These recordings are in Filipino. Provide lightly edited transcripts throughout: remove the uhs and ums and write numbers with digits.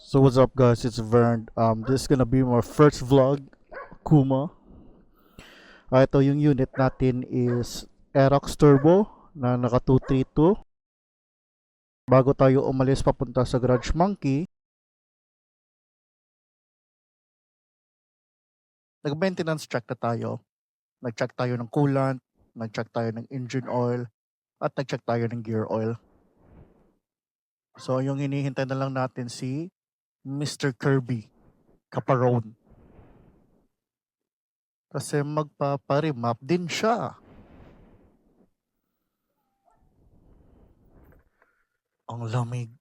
So what's up guys, it's Vern. This is gonna be my first vlog, Kuma. Ito yung unit natin is Aerox Turbo na naka 232. Bago tayo umalis papunta sa Garage Monkey, nag-maintenance check na tayo. Nag-check tayo ng coolant, nag-check tayo ng engine oil, at nag-check tayo ng gear oil. So yung hinihintay na lang natin si Mr. Kirby Caparone. Kasi magpaparimap din siya. Ang lamig.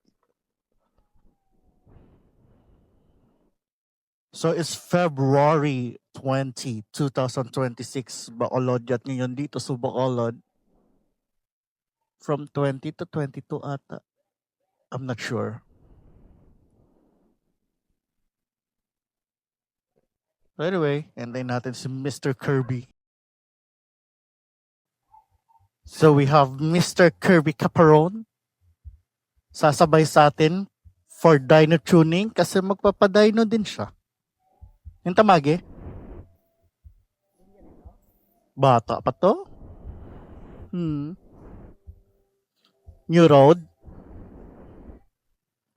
So it's February 20, 2026. Bacolod at ngayon dito sa Bacolod. From 20 to 22 ata. I'm not sure. Anyway, antayin natin si Mr. Kirby. So we have Mr. Kirby Caparone. Sasabay sa atin for dyno tuning kasi magpapadyno din siya. Yung tamagi? Bata pa to? New road?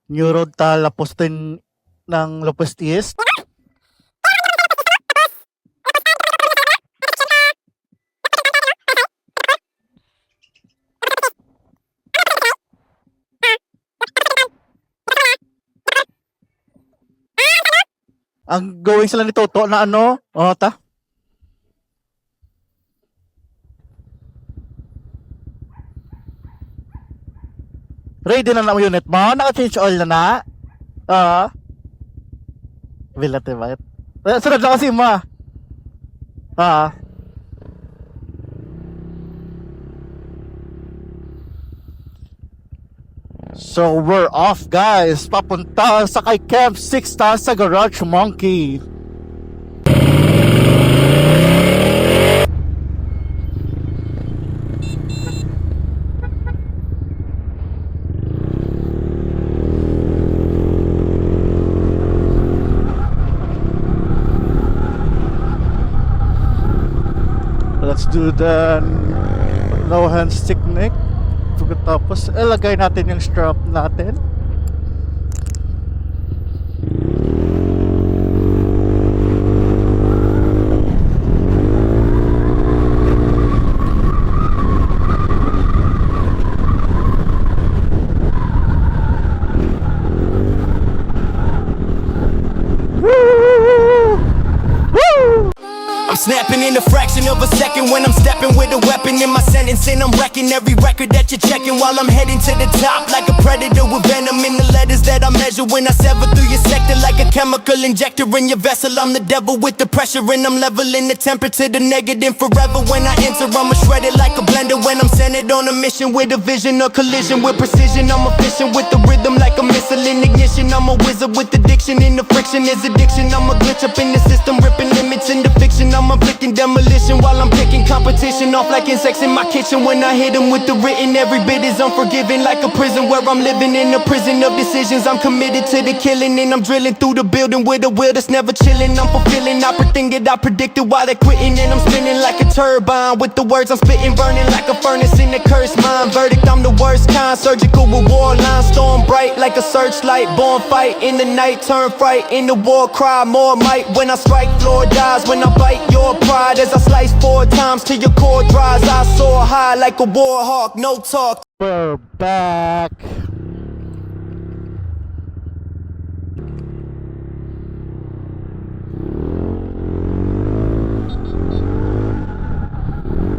New road talapos din ng Lopez East? Ang going sila ni Toto na ano? O, ta? Ready na na unit mo? Naka-change oil na na? Bilate ba? Sunod na kasi mo. So we're off guys. Papunta sa kay Camp 6 sa Garage Monkey. Let's do the no hands technique. Tapos ilagay natin yung strap natin. Snapping in a fraction of a second when I'm stepping with a weapon in my sentence, and I'm wrecking every record that you're checking while I'm heading to the top like a predator with venom in the letters that I measure when I sever through your sector like a chemical injector in your vessel. I'm the devil with the pressure and I'm leveling the temper to the negative forever. When I enter, I'ma shred it like a blender. When I'm centered on a mission with a vision, a collision with precision. I'm efficient with the rhythm like a missile in ignition. I'm a wizard with addiction, and the friction is addiction. I'm a glitch up in the system, ripping limits into fiction. I'm inflicting demolition while I'm picking competition off like insects in my kitchen. When I hit them with the written, every bit is unforgiving like a prison where I'm living in a prison of decisions. I'm committed to the killing, and I'm drilling through the building with a will that's never chilling. I'm fulfilling everything that I predicted while they're quitting, and I'm spinning like a turbine with the words I'm spitting, burning like a furnace in a cursed mind. Verdict, I'm the worst kind, surgical with war lines, storm bright like a searchlight, born fight in the night, turn fright into war cry. More might when I strike, floor dies when I bite your pride as I slice 4 times till your core dries. I soar high like a war hawk, no talk. We're back.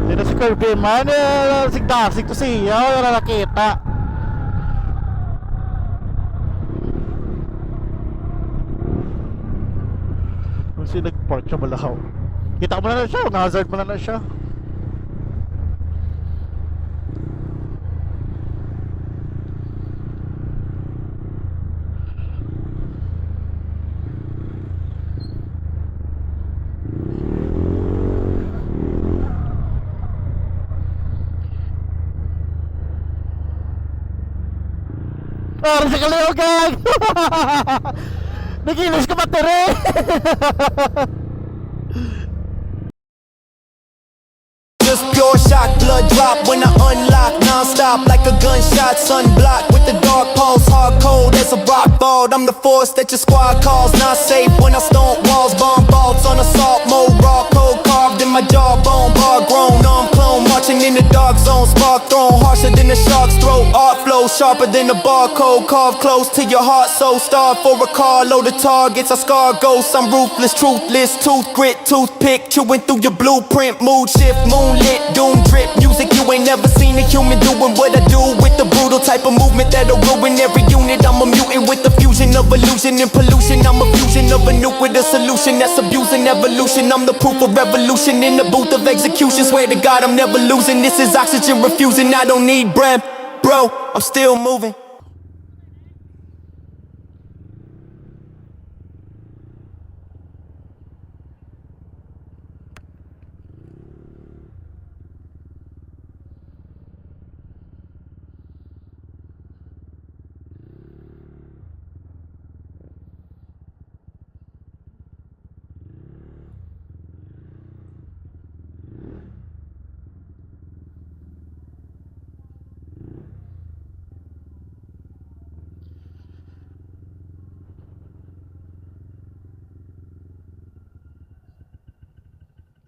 Dito si Kirby man, sigdasig to siya, wala nakita. Kasi nag-park siya malahaw. Kita mo na siya, na-hazard mo na siya. motor sa kaliugan. Nagilis ka battery. Just pure shock, blood drop when I unlock, non-stop like a gunshot, sunblock with the dark pulse, hard cold as a rock ball. I'm the force that your squad calls, not safe when I stomp walls, bomb bolts on assault mode, raw code carved in my jawbone, bar grown, arm clone, marching in the dark zone, spark thrown, harsher than a shark's throat, art flow sharper than a barcode, carved close to your heart, so starved for a car, load of targets, I scar ghosts, I'm ruthless, truthless, tooth grit, toothpick, chewing through your blueprint, mood shift, moonlit, doom drip, music you ain't never seen a human doing what I do with the brutal type of movement that'll ruin every unit. I'm a mutant with the fusion of illusion and pollution. I'm a fusion of a nuke with a solution that's abusing evolution. I'm the proof of revolution in the booth of execution. Swear to God I'm never losing. This is oxygen refusing. I don't need breath, bro. I'm still moving.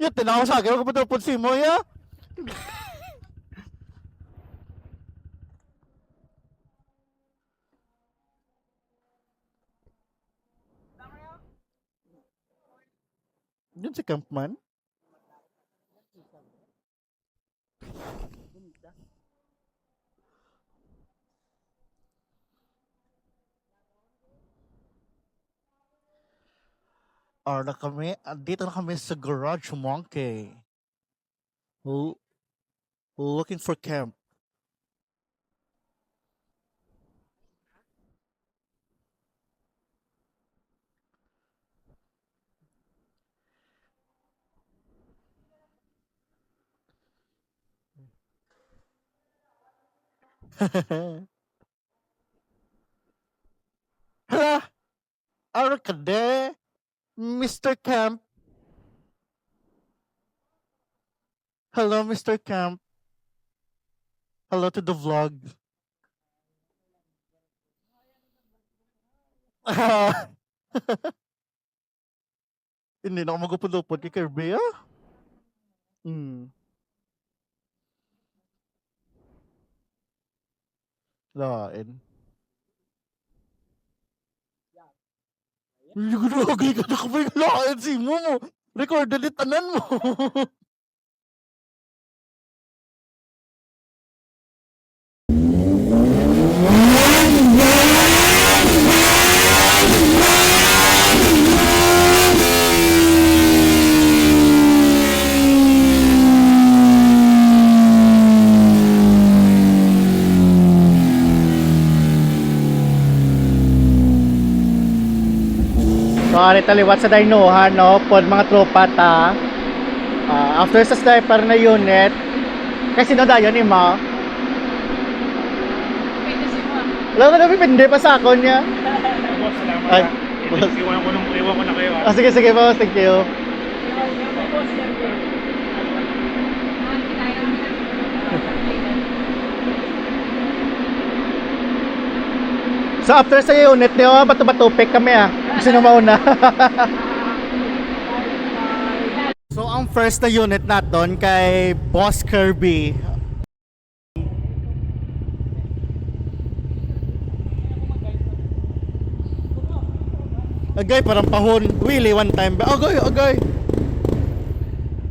Yan, tinawag sa akin. Huwag ka pa si mo, ya. Yun si Campman. Dito na kami sa Garage Monkey. Looking for camp. Hala! Ara ka de, Mr. Camp. Hello, Mr. Camp. Hello to the vlog. Hindi na ako magupod-upod kay Kirby, ah. Lain. Ugly ka na kapag lain si mo. Record ulit tanan mo. So, ari taliwat sa dainuhan, no? Pod mga tropa ta. After sa sniper na unit, kasi no dayon ni ma. Wala ka na pipindi pa sa akon niya. Boss, salamat. Ay, Boss. Iwan ko na kayo. Sige, sige boss. Thank you. So after sa unit niyo, bato-bato pick kami ah. Sino mauna? So ang first na unit natin kay Boss Kirby. Agay parang pahon. Willy one time ba? Agay, agay.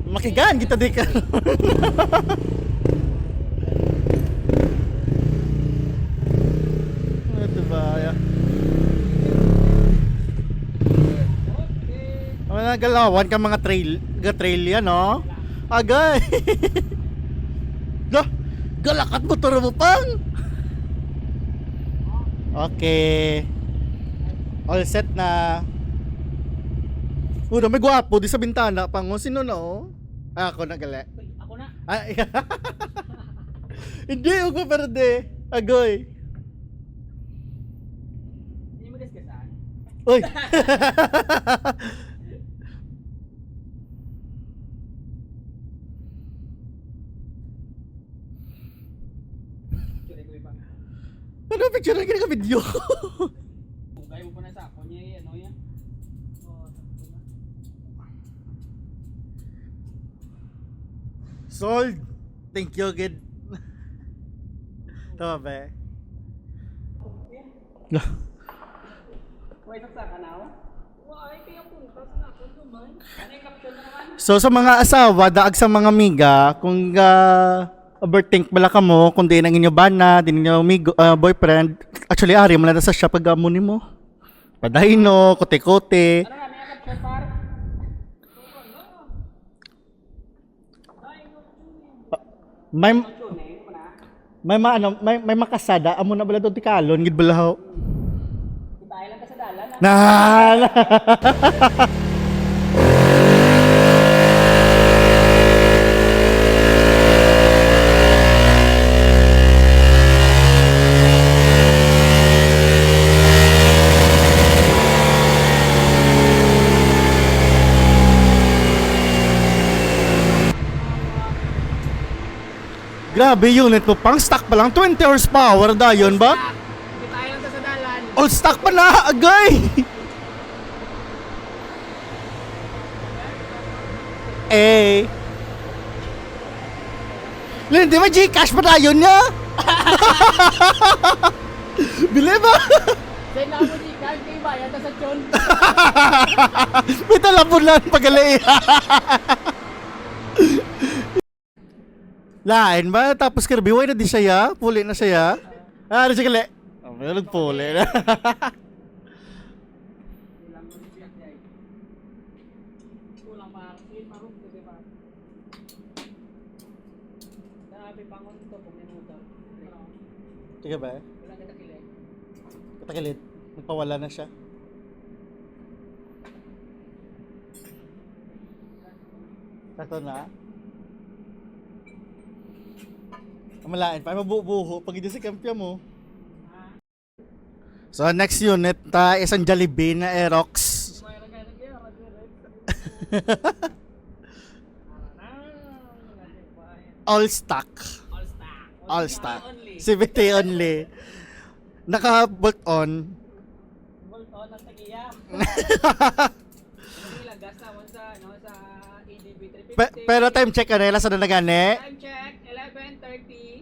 Makigan kita di ka. Ito ba ya? Mga galawan ka mga trail yan, no? Agay. Galakat mo turo mo pang. Okay. All set na. May gwapo di sa bintana pang. Sino na oh? Ako na gali. Ako na. Ay. Hindi, huwag pa perde. Agoy. Uy! Ano picture na ka video? Kaya mo pa na sa ako niya, ano yan? Sold! Thank you, kid. Tama ba eh? Wait, sa kanaw? Why, kaya punta sa ako naman. Ano yung caption na naman? So sa mga asawa, daag sa mga miga, kung overthink bala ka mo, kung di nang inyo bana, di ninyo boyfriend, actually ari mo na sa siya pag amunin mo. Padahino, kote-kote. Ano nga, may caption par? May Tune, mo na. may makasada amo na bala do ti kalon gid balaw. Tayo lang ka sa dalan. Na. Grabe unit mo, pang stock pa lang, 20 horsepower dayon ba? Tayo lang ka sa dalan. All stock pa na, agay! Eh. Hindi ba Gcash pa dayon niya? Bili ba? Send ako mo Gcash, kayo bayan ka sa tune. May talapon lang pagali. Lain ba? Tapos karbiway na di siya, puli na siya. Ano siya gali? Oh, may nagpuli na. Kulang pa ako. Sige, marunong ko, diba? Dami pangon ito, kung may motor. Sige ba? Wala ka takilin. Katakilid. Nagpawala na siya. Sakto na. Malain pa mabubuho pag hindi si kampya mo. So next unit isang Jollibee na Aerox. All stock. All stock. CVT only. Naka bolt on. Bolt on ang tagiya. Ilagas naman sa ADB 350. Pero time check ano, sa na gani. Time check, 11:30.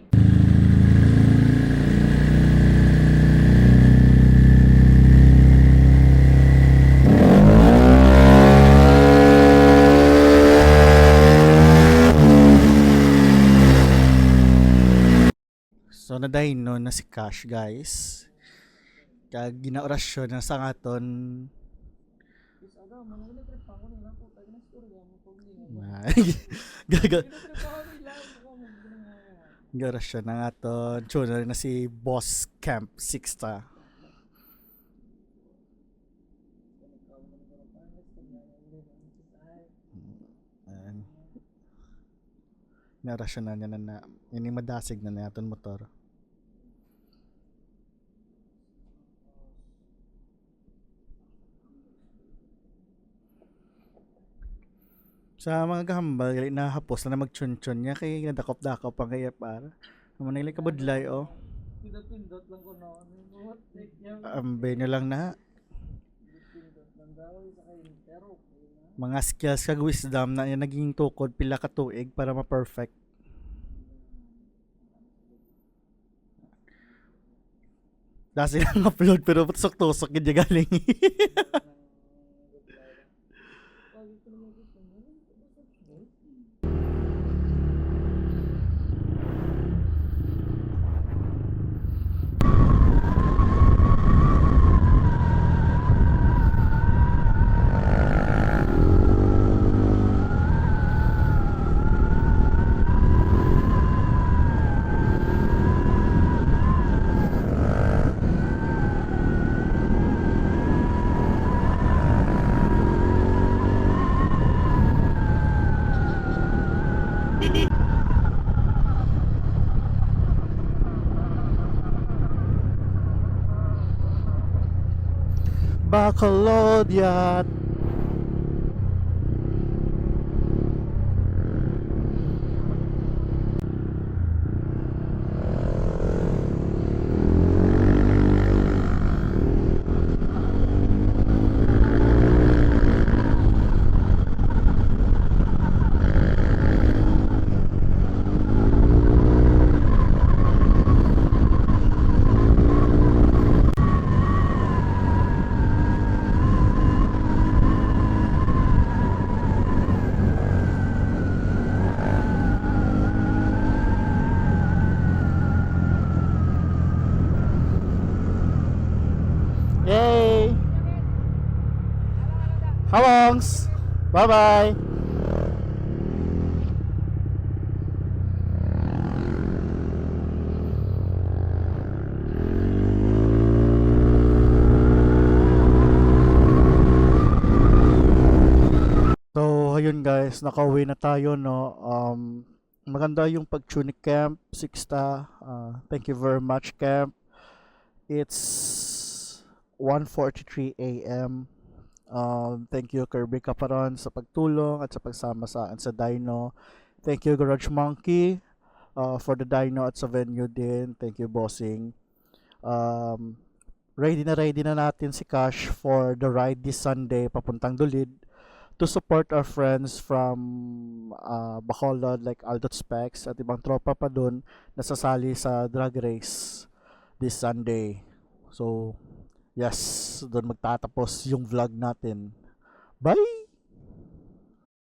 So nadahin no na si Cash guys. Kag ginaorasyon na sa ngaton. Garasyon na ngaton. Tuner na si Boss Camp Sixta. Narasyon na niya na ini madasig na naton motor. Sa mga gahambal, gali na hapos na magchunchon niya kay nadakop-dakop ang kaya para. Naman nila kabudlay oh. Pindot lang ko na. Ambe na lang na. Mga skills kag wisdom na yan naging tukod pila ka tuig para ma-perfect. Dasi lang upload pero tusok-tusok gid galing. Bacolod Yacht. Yay! Halongs! Bye-bye! So, ayun guys, nakauwi na tayo, no. Maganda yung pag-tunic camp, 6 thank you very much, camp. It's 1:43 a.m. Thank you Kirby Caparon sa pagtulong at sa pagsama sa akin sa dyno. Thank you Garage Monkey for the dyno at sa venue din. Thank you Bossing. Ready na natin si Cash for the ride this Sunday papuntang Dulid to support our friends from Bacolod like Aldot Specs at ibang tropa pa dun na sasali sa drag race this Sunday. So, yes, doon magtatapos yung vlog natin. Bye!